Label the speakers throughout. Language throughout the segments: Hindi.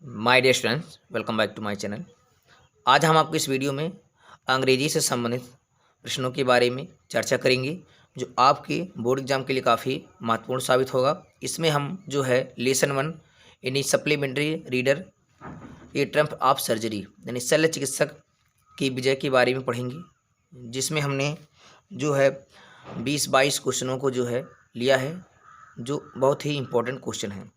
Speaker 1: My dear students, welcome back to my channel. आज हम आपको इस वीडियो में अंग्रेजी से संबंधित प्रश्नों के बारे में चर्चा करेंगे जो आपके बोर्ड एग्जाम के लिए काफ़ी महत्वपूर्ण साबित होगा। इसमें हम जो है लेसन 1 यानी supplementary reader A Trump of surgery यानी शल्य चिकित्सक की विजय के बारे में पढ़ेंगे, जिसमें हमने जो है 20-22 क्वेश्चनों को जो है लिया है, जो बहुत ही इम्पोर्टेंट क्वेश्चन है।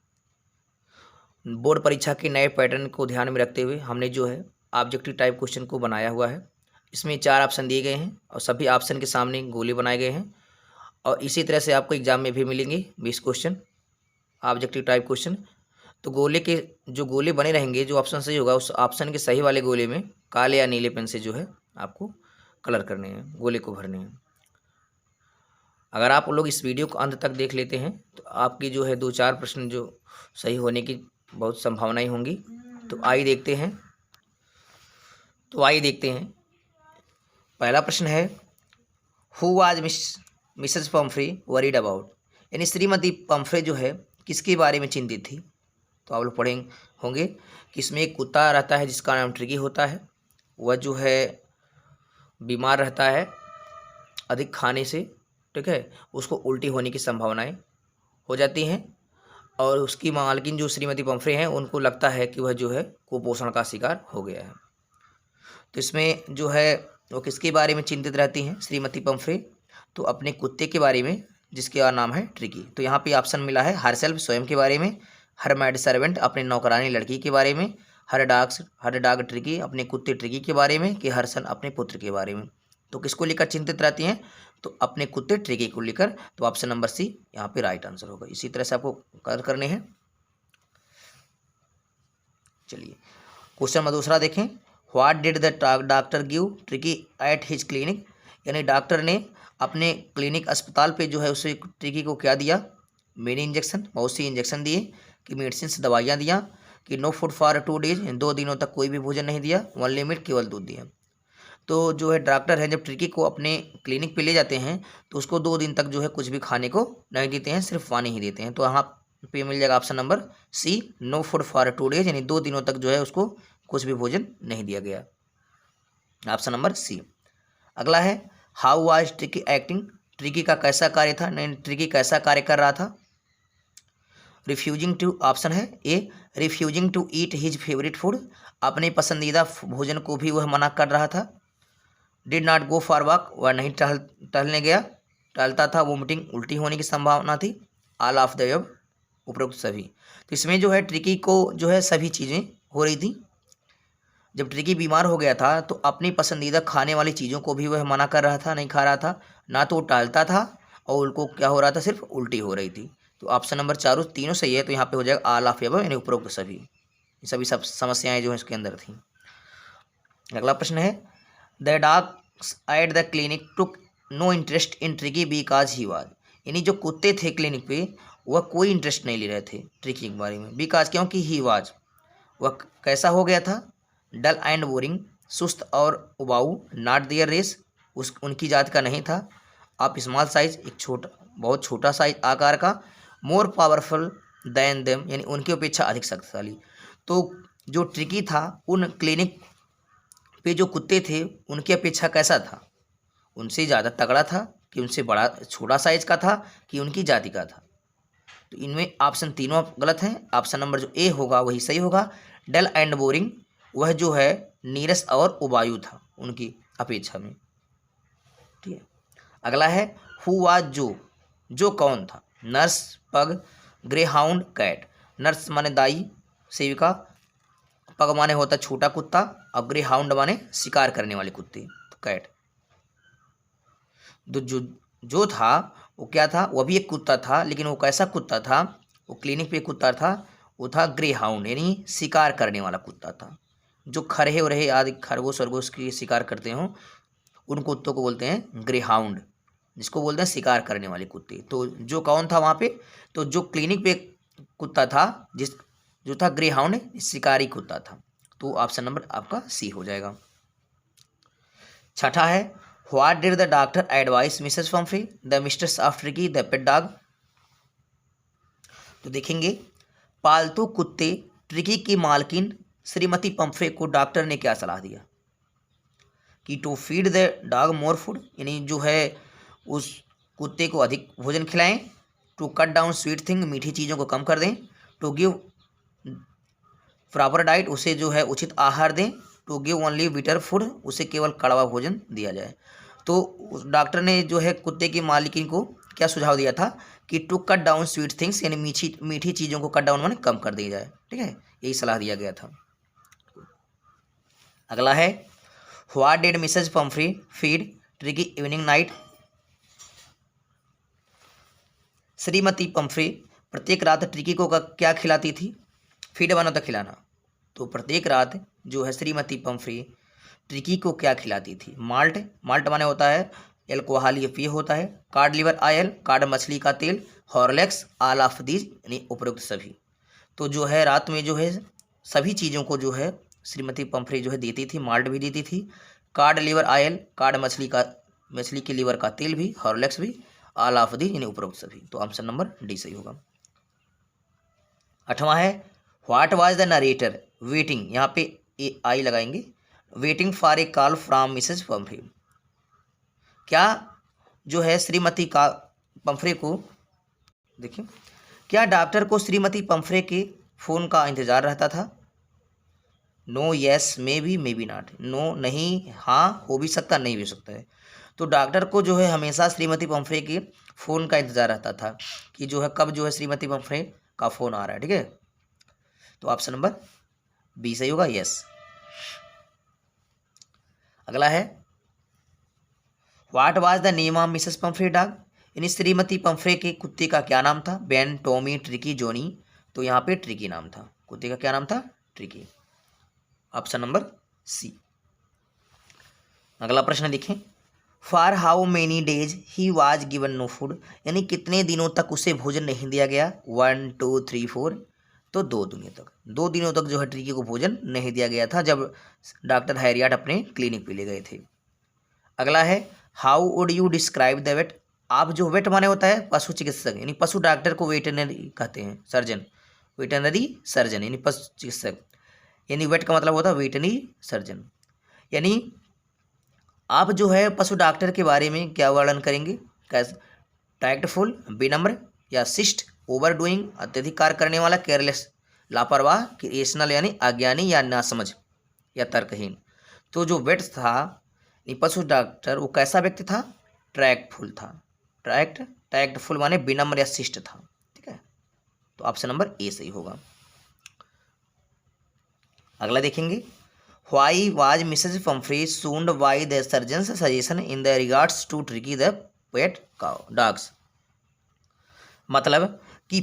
Speaker 1: बोर्ड परीक्षा के नए पैटर्न को ध्यान में रखते हुए हमने जो है ऑब्जेक्टिव टाइप क्वेश्चन को बनाया हुआ है। इसमें 4 ऑप्शन दिए गए हैं और सभी ऑप्शन के सामने गोले बनाए गए हैं और इसी तरह से आपको एग्जाम में भी मिलेंगे 20 क्वेश्चन ऑब्जेक्टिव टाइप क्वेश्चन। तो गोले के जो गोले बने रहेंगे, जो ऑप्शन सही होगा उस ऑप्शन के सही वाले गोले में काले या नीले पेन से जो है आपको कलर करने हैं, गोले को भरने हैं। अगर आप लोग इस वीडियो को अंत तक देख लेते हैं तो आपकी जो है 2-4 प्रश्न जो सही होने की बहुत संभावनाएं होंगी। तो आइए देखते हैं। पहला प्रश्न है, who was Mrs Pomfrey worried about, यानी श्रीमती पम्फ्रे जो है किसके बारे में चिंतित थी। तो आप लोग पढ़े होंगे कि इसमें एक कुत्ता रहता है जिसका नाम ट्रिकी होता है। वह जो है बीमार रहता है अधिक खाने से, ठीक है, उसको उल्टी होने की संभावनाएं हो जाती हैं और उसकी मालकिन जो श्रीमती पम्फ्रे हैं उनको लगता है कि वह जो है कुपोषण का शिकार हो गया है। तो इसमें जो है वो किसके बारे में चिंतित रहती हैं श्रीमती पम्फ्रे, तो अपने कुत्ते के बारे में जिसका नाम है ट्रिकी। तो यहाँ पे ऑप्शन मिला है हरसेल्फ स्वयं के बारे में, हर मैड सर्वेंट अपने नौकरानी लड़की के बारे में, हर डॉग ट्रिकी अपने कुत्ते ट्रिकी के बारे में, कि हर सन अपने पुत्र के बारे में। तो किसको लेकर चिंतित रहती हैं, तो अपने कुत्ते ट्रिकी को लेकर। तो ऑप्शन नंबर सी यहाँ पे राइट आंसर होगा। इसी तरह से आपको कलर करने हैं। चलिए क्वेश्चन नंबर दूसरा देखें, what did the doctor give tricky at his clinic, यानी डॉक्टर ने अपने क्लिनिक अस्पताल पे जो है उसे ट्रिकी को क्या दिया, मेनी इंजेक्शन, बहुत सी इंजेक्शन दिए, कि मेडिसिन से दवाइयाँ दिया, कि नो फूड फॉर 2 डेज, 2 दिनों तक कोई भी भोजन नहीं दिया, 1 लिमिट केवल दूध दिया। तो जो है डॉक्टर है जब ट्रिकी को अपने क्लिनिक पे ले जाते हैं तो उसको 2 दिन तक जो है कुछ भी खाने को नहीं देते हैं, सिर्फ पानी ही देते हैं। तो यहाँ पे मिल जाएगा option number C, no food for 2 days, यानी 2 दिनों तक जो है उसको कुछ भी भोजन नहीं दिया गया, ऑप्शन नंबर सी। अगला है, how was Tricki acting, Tricki का कैसा कार्य था, नहीं ट्रिकी कैसा कार्य कर रहा था। रिफ्यूजिंग टू, ऑप्शन है A, refusing to eat his favourite food, अपने पसंदीदा भोजन को भी वह मना कर रहा था। Did not go for walk, वह नहीं टहलने गया, टहलता था, वोमिटिंग उल्टी होने की संभावना थी, ऑल ऑफ द एबव उपरोक्त सभी। तो इसमें जो है ट्रिकी को जो है सभी चीज़ें हो रही थी। जब ट्रिकी बीमार हो गया था तो अपनी पसंदीदा खाने वाली चीज़ों को भी वह मना कर रहा था, नहीं खा रहा था, ना तो टहलता था और उनको क्या हो रहा था, सिर्फ उल्टी हो रही थी। तो ऑप्शन नंबर तीनों सही है। तो यहाँ पे हो जाएगा ऑल ऑफ एबव, यानी उपरोक्त सभी, सभी सब समस्याएं जो है इसके अंदर थी। अगला प्रश्न है, the dogs at the clinic took no interest in Tricki because he was, यानी जो कुत्ते थे क्लिनिक पे वह कोई इंटरेस्ट नहीं ले रहे थे ट्रिकी के बारे में, बिकॉज क्योंकि ही वाज, वह कैसा हो गया था, डल एंड बोरिंग, सुस्त और उबाऊ, नॉट देयर रेस, उनकी जात का नहीं था, आप स्मॉल साइज, एक बहुत छोटा साइज आकार का, मोर पावरफुल दैन देम, यानी उनकी अपेक्षा अधिक शक्तिशाली। तो जो ट्रिकी था उन क्लिनिक पे जो कुत्ते थे उनकी अपेक्षा कैसा था, उनसे ज़्यादा तगड़ा था, कि उनसे बड़ा छोटा साइज का था, कि उनकी जाति का था। तो इनमें ऑप्शन तीनों गलत हैं। ऑप्शन नंबर जो ए होगा वही सही होगा, डल एंड बोरिंग, वह जो है नीरस और उबायु था उनकी अपेक्षा में, ठीक है। अगला है, हु वाज जो कौन था, नर्स, पग, ग्रे हाउंड, कैट। नर्स माने दाई सेविका, पग माने होता छोटा कुत्ता, और ग्रे हाउंड माने शिकार करने वाले कुत्ते, तो कैट। जो था वो क्या था, वह भी एक कुत्ता था, लेकिन वो कैसा कुत्ता था, वो क्लिनिक पे कुत्ता था, वो था ग्रे हाउंड, यानी शिकार करने वाला कुत्ता था। जो खरहे उरहे आदि खरगोश वरगोश की शिकार करते हो उन कुत्तों को बोलते हैं ग्रे हाउंड, जिसको बोलते हैं शिकार करने वाले कुत्ते। तो जो कौन था वहाँ पे, तो जो क्लिनिक पे कुत्ता था जो था ग्रे हाउंड, शिकारी कुत्ता था। तो ऑप्शन नंबर आपका सी हो जाएगा। छठा है, what did the doctor advice Mrs Pomfrey the mistress of tricky the pet dog. तो देखेंगे, पालतू कुत्ते ट्रिकी की मालकिन श्रीमती पंफ्रे को डॉक्टर ने क्या सलाह दिया कि to feed the dog more food, यानी जो है उस कुत्ते को अधिक भोजन खिलाएं। To cut down sweet thing, मीठी चीज़ों को कम कर दें। टू गिव प्रॉपर डाइट, उसे जो है उचित आहार दें। To give only bitter food, उसे केवल कड़वा भोजन दिया जाए। तो उस डॉक्टर ने जो है कुत्ते की मालिकिन को क्या सुझाव दिया था कि to cut down sweet things, यानी मीठी चीज़ों को कट डाउन माने कम कर दिया जाए। ठीक है, यही सलाह दिया गया था। अगला है what did Mrs Pumphrey feed Tricki evening night. श्रीमती पंफ्रे प्रत्येक रात ट्रिकी को क्या खिलाती थी? फीड बना था खिलाना, तो प्रत्येक रात जो है श्रीमती पंफ्रे ट्रिकी को क्या खिलाती थी? माल्ट, माल्ट माने होता है एल्कोहल, ये पेय होता है। कार्ड लिवर ऑयल, कार्ड मछली का तेल। हॉर्लिक्स, ऑल ऑफ दीज, यानी उपरोक्त सभी। तो जो है रात में जो है सभी चीज़ों को जो है श्रीमती पंफ्रे जो है देती थी। माल्ट भी देती थी, कार्ड लिवर ऑयल, कार्ड मछली के लीवर का तेल भी, हॉर्लिक्स भी, ऑल ऑफ दीज, यानी उपरोक्त सभी। तो ऑप्शन नंबर डी सही होगा। 8वां है what was the narrator waiting, यहाँ पे आई लगाएंगे, waiting for a call from Mrs Pumphrey. क्या जो है श्रीमती का पंफ्रे को, देखिए, क्या डॉक्टर को श्रीमती पंफ्रे के फ़ोन का इंतज़ार रहता था? No, yes, may be not. No नहीं, हाँ हो भी सकता, नहीं भी हो सकता है। तो डॉक्टर को जो है हमेशा श्रीमती पंफ्रे के फ़ोन का इंतज़ार रहता था कि जो है कब जो है श्रीमती पंफ्रे का फ़ोन आ रहा है। ठीक है, तो ऑप्शन नंबर बी सही होगा, यस। अगला है what was the name of Mrs Pomfrey dog, यानी श्रीमती पंफ्रे के कुत्ते का क्या नाम था? Ben, Tommy, tricky, Johnny. तो यहाँ पे ट्रिकी नाम था, कुत्ते का क्या नाम था? ट्रिकी। Option number C. अगला प्रश्न देखें, for how many days he was given no food, यानी कितने दिनों तक उसे भोजन नहीं दिया गया? 1 2 3 4, तो 2 दिनों तक। 2 दिनों तक जो है ट्रिकी को भोजन नहीं दिया गया था जब डॉक्टर हैरियट अपने क्लिनिक पे ले गए थे। अगला है how would you describe the wait, आप जो वेट माने होता है पशु चिकित्सक, यानी पशु डॉक्टर को वेटरनरी कहते हैं, सर्जन, वेटरनरी सर्जन यानी पशु चिकित्सक, यानी वेट का मतलब होता है वेटरनरी सर्जन। यानी आप जो है पशु डॉक्टर के बारे में क्या वर्णन करेंगे? कैसे? टैक्टफुल, विनम्र, या शिष्ट, ओवर डूइंग, अत्यधिक कार्य करने वाला, केयरलेस, लापरवाह, क्रिएशनल यानी अज्ञानी या नासमझ या तर्कहीन। तो जो वेट था पशु डॉक्टर वो कैसा व्यक्ति था? ट्रैक्टफुल था। टैक्टफुल माने विनम्र या शिष्ट था। ठीक है, तो ऑप्शन नंबर ए सही होगा। अगला देखेंगे, why was Mrs Pumphrey soothed by the surgeon's suggestion in the regards to Tricki the pet dogs, मतलब कि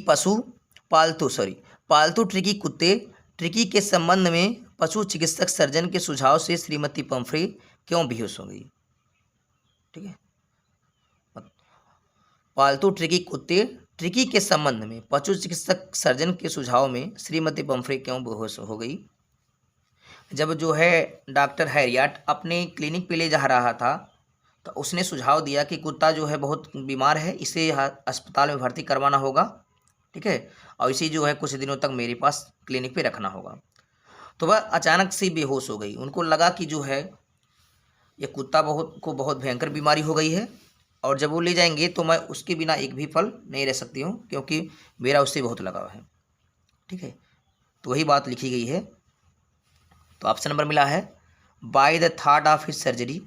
Speaker 1: पालतू ट्रिकी कुत्ते ट्रिकी के संबंध में पशु चिकित्सक सर्जन के सुझाव से श्रीमती पंफ्रे क्यों बेहोश हो गई? ठीक है, पालतू ट्रिकी कुत्ते ट्रिकी के संबंध में पशु चिकित्सक सर्जन के सुझाव में श्रीमती पंफ्रे क्यों बेहोश हो गई? जब जो है डॉक्टर हैरियट अपने क्लिनिक पे ले जा रहा था तो उसने सुझाव दिया कि कुत्ता जो है बहुत बीमार है, इसे अस्पताल में भर्ती करवाना होगा। ठीक है, और इसे जो है कुछ दिनों तक मेरे पास क्लिनिक पे रखना होगा। तो वह अचानक से बेहोश हो गई। उनको लगा कि जो है ये कुत्ता बहुत भयंकर बीमारी हो गई है, और जब वो ले जाएंगे तो मैं उसके बिना एक भी पल नहीं रह सकती हूँ, क्योंकि मेरा उससे बहुत लगाव है। ठीक है, तो वही बात लिखी गई है। तो ऑप्शन नंबर मिला है by the thought of his surgery,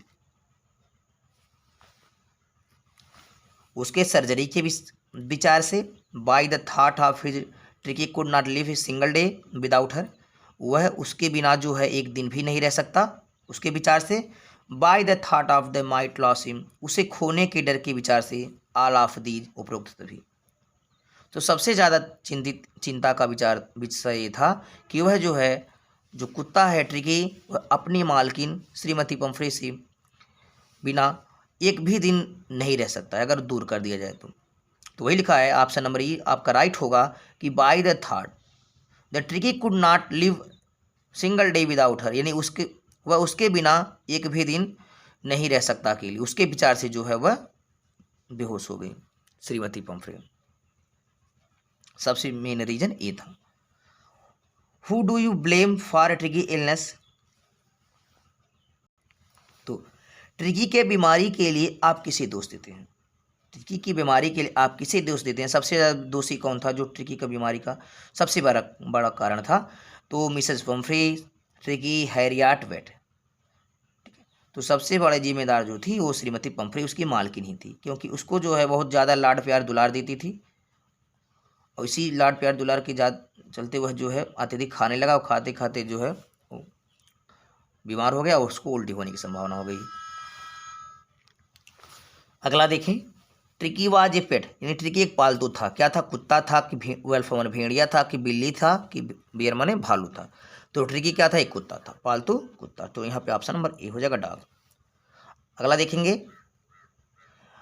Speaker 1: उसके सर्जरी के विचार से। By the thought of his tricky could not live a single day without her, वह उसके बिना जो है एक दिन भी नहीं रह सकता, उसके विचार से। By the thought of the might loss him, उसे खोने के डर के विचार से। ऑल ऑफ दीज, उपरोक्त सभी। तो सबसे ज़्यादा चिंता का विषय ये था कि वह जो है जो कुत्ता है ट्रिकी, वह अपनी मालकिन श्रीमती पंफ्रे से बिना एक भी दिन नहीं रह सकता है अगर दूर कर दिया जाए तो वही लिखा है ऑप्शन नंबर ई आपका राइट होगा कि by the thought the tricky could not live single day without her, यानी वह उसके बिना एक भी दिन नहीं रह सकता अकेली, उसके विचार से जो है वह बेहोश हो गई श्रीमती पंफ्रे। सबसे मेन रीजन ये था। Who do you blame for tricky illness? तो ट्रिकी के बीमारी के लिए आप किसे दोष देते हैं? ट्रिकी की बीमारी के लिए आप किसे दोष देते हैं? सबसे ज़्यादा दोषी कौन था जो ट्रिकी का बीमारी का सबसे बड़ा बड़ा कारण था? तो Mrs Pumphrey, Tricki, Herriot vet. तो सबसे बड़े जिम्मेदार जो थी वो श्रीमती पंफ्रे उसकी मालकिन ही थी, क्योंकि उसको जो है बहुत ज़्यादा लाड प्यार दुलार देती थी, और इसी लाड प्यार दुलार के चलते वह जो है अत्यधिक खाने लगा, और खाते खाते जो है वो बीमार हो गया और उसको उल्टी होने की संभावना हो गई। अगला देखें, ट्रिकी वाज ए पेट, यानी ट्रिकी एक पालतू था। क्या था? कुत्ता था कि वेल्फ माने भेड़िया था कि बिल्ली था कि बियर माने भालू था? तो ट्रिकी क्या था? एक कुत्ता था, पालतू कुत्ता। तो यहाँ पे ऑप्शन नंबर ए हो जाएगा, डॉग। अगला देखेंगे,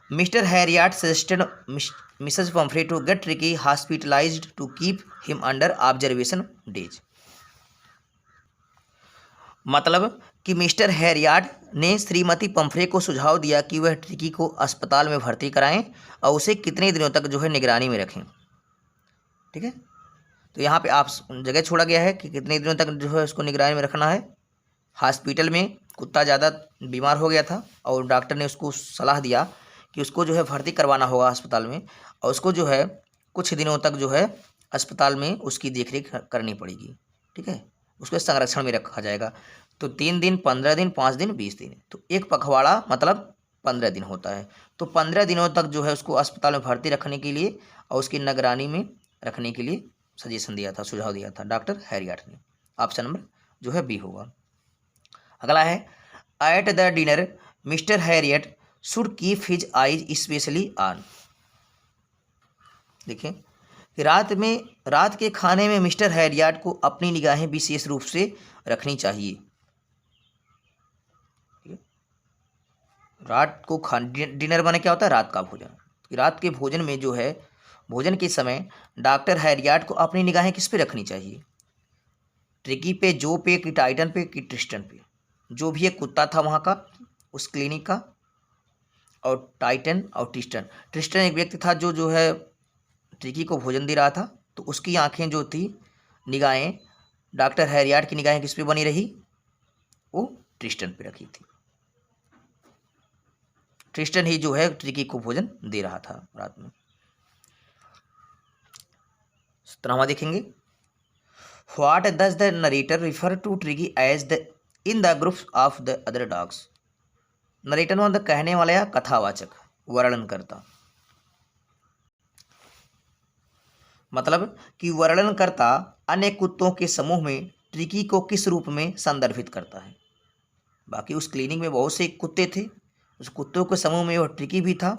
Speaker 1: Mr Herriot suggested Mrs Pumphrey to get Tricki hospitalised to keep him under observation days. मतलब कि मिस्टर हैरियट ने श्रीमती पंफ्रे को सुझाव दिया कि वह ट्रिकी को अस्पताल में भर्ती कराएं और उसे कितने दिनों तक जो है निगरानी में रखें। ठीक है, तो यहाँ पे आप जगह छोड़ा गया है कि कितने दिनों तक जो है उसको निगरानी में रखना है। हॉस्पिटल में कुत्ता ज़्यादा बीमार हो गया था और डॉक्टर ने उसको सलाह दिया कि उसको जो है भर्ती करवाना होगा अस्पताल में, और उसको जो है कुछ दिनों तक जो है अस्पताल में उसकी देखरेख करनी पड़ेगी। ठीक है, उसको संरक्षण में रखा जाएगा। तो 3 दिन, 15 दिन, 5 दिन, 20 दिन, तो एक पखवाड़ा मतलब 15 दिन होता है। तो 15 दिनों तक जो है उसको अस्पताल में भर्ती रखने के लिए और उसकी निगरानी में रखने के लिए सजेशन दिया था, सुझाव दिया था डॉक्टर हैरियट ने। ऑप्शन नंबर जो है बी होगा। अगला है, at the dinner mister Harriet should keep his eyes specially on. देखें, रात के खाने में मिस्टर हैरियट को अपनी निगाहें विशेष रूप से रखनी चाहिए। रात को डिनर माने क्या होता है? रात का भोजन। रात के भोजन में जो है भोजन के समय डॉक्टर हैरियट को अपनी निगाहें किस पे रखनी चाहिए? ट्रिकी पे, जो पे, कि टाइटन पे, कि ट्रिस्टन पे? जो भी एक कुत्ता था वहाँ का, उस क्लिनिक का, और टाइटन और ट्रिस्टन। ट्रिस्टन एक व्यक्ति था जो है ट्रिकी को भोजन दे रहा था, तो उसकी आंखें जो थी, निगाहें, डॉक्टर हैरियट की निगाहें किस पे बनी रही? वो ट्रिस्टन पे रखी थी। ट्रिस्टन ही जो है ट्रिकी को भोजन दे रहा था रात में। 17वां देखेंगे, what does the narrator refer to Tricki as the in the groups of the other dogs? Narrator मतलब कहने वाला या कथावाचक, वर्णनकर्ता। मतलब कि वर्णनकर्ता अन्य कुत्तों के समूह में ट्रिकी को किस रूप में संदर्भित करता है? बाकी उस क्लिनिक में बहुत से कुत्ते थे, उस कुत्तों के समूह में वह ट्रिकी भी था,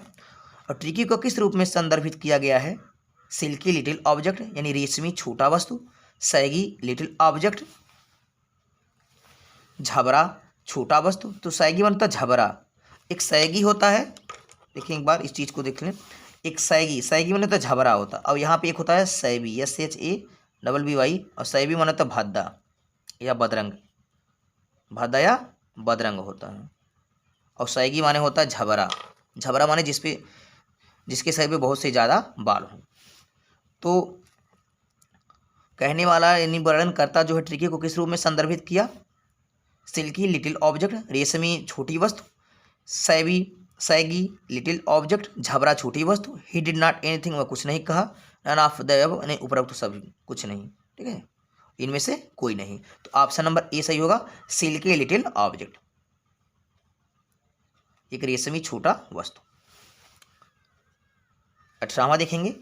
Speaker 1: और ट्रिकी को किस रूप में संदर्भित किया गया है? सिल्की लिटिल ऑब्जेक्ट, यानी रेशमी छोटा वस्तु, सैगी लिटिल ऑब्जेक्ट, झबरा छोटा वस्तु। तो सैगी बनता झबरा, एक सैगी होता है। देखिए एक बार इस चीज़ को देख लें, एक सैगी माने तो झबरा होता, और यहाँ पे एक होता है सैबी, SHABBY, और सैबी माने तो भद्दा या बदरंग, भद्दा या बदरंग होता है, और सैगी माने होता है झबरा। झबरा माने जिसके सर पे बहुत से ज़्यादा बाल हों। तो कहने वाला यानी वर्णन करता जो है ट्रिकी को किस रूप में संदर्भित किया? सिल्की लिटिल ऑब्जेक्ट, रेशमी छोटी वस्तु, सैगी लिटिल ऑब्जेक्ट, झबरा छोटी वस्तु, ही डिड नॉट एनीथिंग, वह कुछ नहीं कहा, नन ऑफ द अबव, यानी उपरोक्त सभी कुछ नहीं। ठीक है, इनमें से कोई नहीं। तो ऑप्शन नंबर ए सही होगा, सिल्की लिटिल ऑब्जेक्ट, एक रेशमी छोटा वस्तु। 18वां देखेंगे,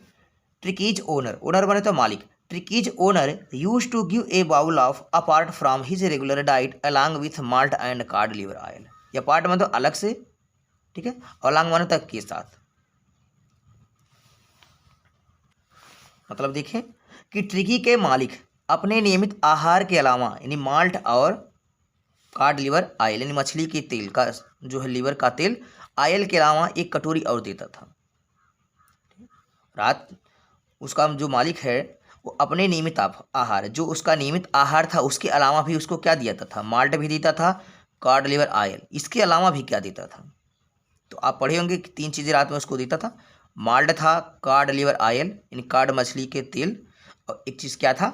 Speaker 1: ट्रिकीज ओनर, ओनर बने तो मालिक, Tricki's owner used to give a bowl of apart from his regular diet along with malt and cod liver oil. या पार्ट में तो अलग से, ठीक है, और अलॉन्ग माने तक के साथ। मतलब देखें कि ट्रिकी के मालिक अपने नियमित आहार के अलावा यानी माल्ट और कार्ड लिवर ऑयल यानी मछली के तेल का जो है लिवर का तेल, ऑयल के अलावा एक कटोरी और देता था। रात उसका जो मालिक है वो अपने नियमित आहार, जो उसका नियमित आहार था उसके अलावा भी उसको क्या दिया था? माल्ट भी देता था, कार्ड लिवर ऑयल, इसके अलावा भी क्या देता था? तो आप पढ़े होंगे कि 3 चीज़ें रात में उसको देता था, माल्ट था, कार्ड लिवर ऑयल यानी कार्ड मछली के तेल, और एक चीज़ क्या था?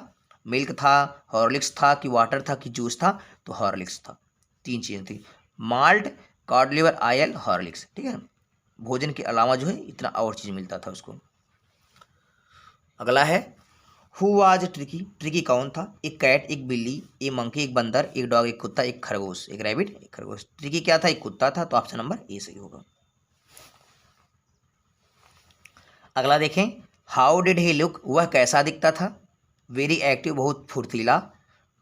Speaker 1: मिल्क था, हॉर्लिक्स था कि वाटर था कि जूस था, तो हॉर्लिक्स था। 3 चीज़ें थी, malt, cod liver oil, Horlicks, ठीक है। भोजन के अलावा जो है इतना और चीज़ मिलता था उसको। अगला है हु वाज ट्रिकी, ट्रिकी कौन था? एक कैट, एक बिल्ली, एक मंकी, एक बंदर, एक डॉग, एक कुत्ता, एक खरगोश, एक रैबिट, एक खरगोश। ट्रिकी क्या था? एक कुत्ता था, तो ऑप्शन नंबर ए सही होगा। अगला देखें, हाउ डिड ही लुक, वह कैसा दिखता था? वेरी एक्टिव, बहुत फुर्तीला,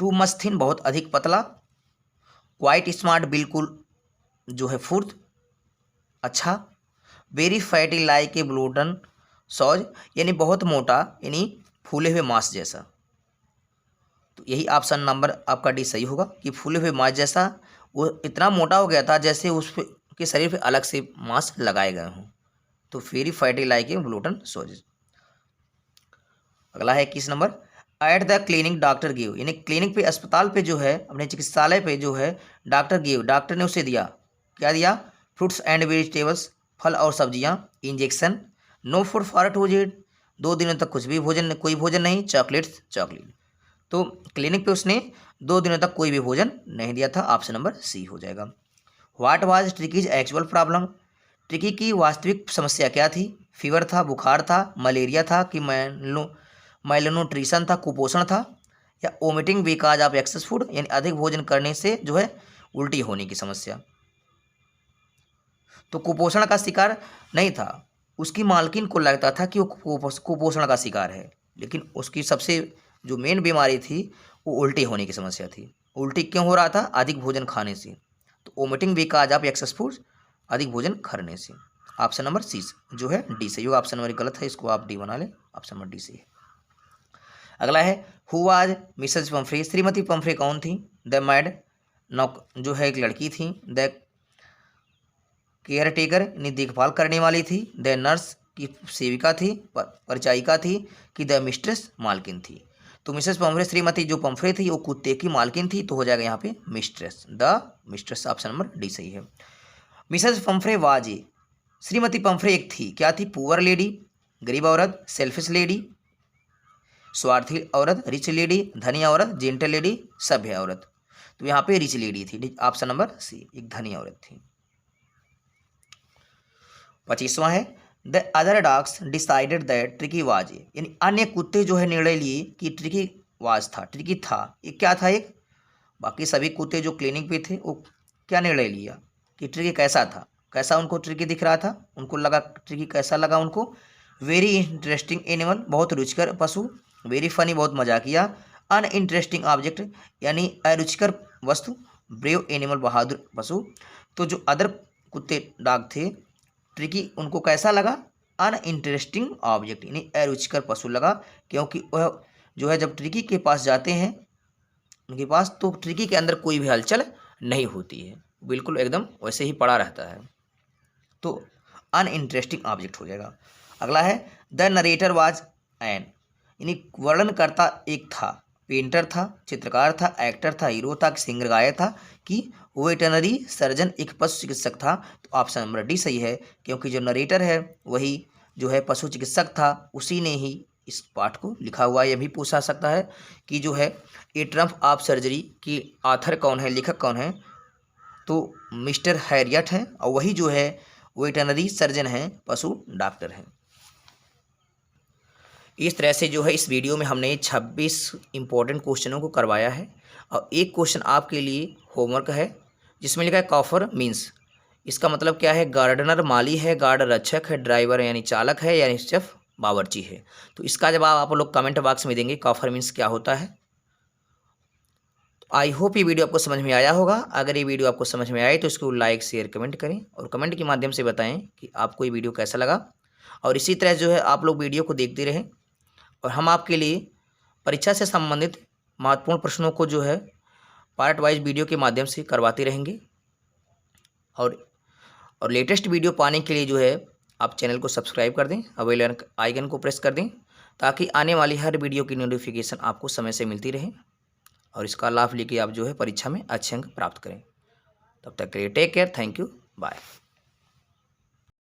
Speaker 1: टू मच थिन, बहुत अधिक पतला, क्वाइट स्मार्ट, बिल्कुल जो है फुर्त, अच्छा, वेरी फैटी लाइक ए ब्लूटन सॉज, यानी बहुत मोटा, यानी फूले हुए मांस जैसा। तो यही ऑप्शन नंबर आपका डी सही होगा कि फूले हुए मांस जैसा, वो इतना मोटा हो गया था जैसे उस के शरीर पे अलग से मांस लगाए गए हों। तो वेरी फैटी लाइक ए ब्लूटन सॉज। अगला है 21 number, eight the clinic doctor give, यानी क्लिनिक पे, अस्पताल पे जो है, अपने चिकित्सालय पे जो है, डॉक्टर गिव, डॉक्टर ने उसे दिया, क्या दिया? फ्रूट्स एंड वेजिटेबल्स, फल और सब्जियां, injection, no food for 2 days, 2 दिनों तक कुछ भी भोजन, कोई भोजन नहीं, चॉकलेट्स, चॉकलेट। तो क्लिनिक पे उसने 2 दिनों तक कोई भी भोजन नहीं दिया था, ऑप्शन नंबर सी हो जाएगा। What was ट्रिकीज actual problem, tricky की वास्तविक समस्या क्या थी? फीवर था, बुखार था, मलेरिया था कि माइलोन्यूट्रिशन था, कुपोषण था, या omitting because of excess food, यानी अधिक भोजन करने से जो है उल्टी होने की समस्या। तो कुपोषण का शिकार नहीं था, उसकी मालकिन को लगता था कि वो कुपोषण का शिकार है, लेकिन उसकी सबसे जो मेन बीमारी थी वो उल्टी होने की समस्या थी। उल्टी क्यों हो रहा था? अधिक भोजन खाने से। तो omitting because of excess food, अधिक भोजन करने से। ऑप्शन नंबर सी जो है डी सही होगा। ऑप्शन नंबर गलत है, इसको आप डी बना लें, ऑप्शन नंबर डी सही है। अगला है हु वाज मिसेज पंफ्रे, श्रीमती पंफ्रे कौन थी? द मैड, नौक जो है एक लड़की थी, द केयर टेकर यानी देखभाल करने वाली थी, द नर्स की सेविका थी, परिचायिका थी, कि द मिस्ट्रेस मालकिन थी। तो मिसेस पंफ्रे, श्रीमती जो पंफ्रे थी वो कुत्ते की मालकिन थी, तो हो जाएगा यहाँ पे mistress, the mistress, option number D सही है। Mrs Pomfrey was a, Shrimati Pomfrey एक थी, क्या थी? पुअर लेडी, गरीब औरत, सेल्फिश लेडी, स्वार्थी औरत, रिच लेडी, धनी औरत, जेंटल लेडी, सभ्य औरत। तो यहाँ पे रिच लेडी थी, ऑप्शन नंबर सी, एक धनी औरत थी। 25वां है the other dogs decided that tricky was, यानी अन्य कुत्ते जो है निर्णय लिए कि ट्रिकी वाज था, ट्रिकी था, ये क्या था? एक, बाकी सभी कुत्ते जो क्लिनिक पे थे वो क्या निर्णय लिया कि ट्रिकी कैसा था? कैसा उनको ट्रिकी दिख रहा था? उनको लगा ट्रिकी कैसा लगा उनको? वेरी इंटरेस्टिंग एनिमल, बहुत रुचिकर पशु, वेरी फनी, बहुत मजाकिया, अन इंटरेस्टिंग ऑब्जेक्ट, यानी अरुचिकर वस्तु, ब्रेव एनिमल, बहादुर पशु। तो जो अदर कुत्ते डॉग थे, ट्रिकी उनको कैसा लगा? अन इंटरेस्टिंग ऑब्जेक्ट, यानी अरुचिकर पशु लगा, क्योंकि वह जो है जब ट्रिकी के पास जाते हैं उनके पास, तो ट्रिकी के अंदर कोई भी हलचल नहीं होती है, बिल्कुल एकदम वैसे ही पड़ा रहता है। तो अन इंटरेस्टिंग ऑब्जेक्ट हो जाएगा। अगला है द नरेटर वाज एन, यानी वर्णनकर्ता एक था, पेंटर था, चित्रकार था, एक्टर था, हीरो था, सिंगर गायक था, कि वेटनरी सर्जन, एक पशु चिकित्सक था। तो ऑप्शन नंबर डी सही है, क्योंकि जो नरेटर है वही जो है पशु चिकित्सक था, उसी ने ही इस पाठ को लिखा हुआ। यह भी पूछा सकता है कि जो है ए ट्रम्प ऑफ सर्जरी की ऑथर कौन है, लेखक कौन है? तो मिस्टर हैरियट है, और वही जो है वेटनरी सर्जन है, पशु डॉक्टर है। इस तरह से जो है इस वीडियो में हमने 26 इंपॉर्टेंट क्वेश्चनों को करवाया है, और एक क्वेश्चन आपके लिए होमवर्क है जिसमें लिखा है कॉफर मीन्स, इसका मतलब क्या है? गार्डनर माली है, गार्ड रक्षक है, ड्राइवर यानी चालक है, यानी शेफ बावर्ची है। तो इसका जवाब आप लोग कमेंट बॉक्स में देंगे कॉफर मीन्स क्या होता है। आई होप ये वीडियो आपको समझ में आया होगा। अगर ये वीडियो आपको समझ में आए तो इसको लाइक शेयर कमेंट करें, और कमेंट के माध्यम से बताएं कि आपको ये वीडियो कैसा लगा। और इसी तरह जो है आप लोग वीडियो को देखते रहें, और हम आपके लिए परीक्षा से संबंधित महत्वपूर्ण प्रश्नों को जो है पार्ट वाइज वीडियो के माध्यम से करवाते रहेंगे। और लेटेस्ट वीडियो पाने के लिए जो है आप चैनल को सब्सक्राइब कर दें, और बेल आइकन को प्रेस कर दें, ताकि आने वाली हर वीडियो की नोटिफिकेशन आपको समय से मिलती रहे, और इसका लाभ लेके आप जो है परीक्षा में अच्छे अंक प्राप्त करें। तब तक के लिए take care, thank you, bye.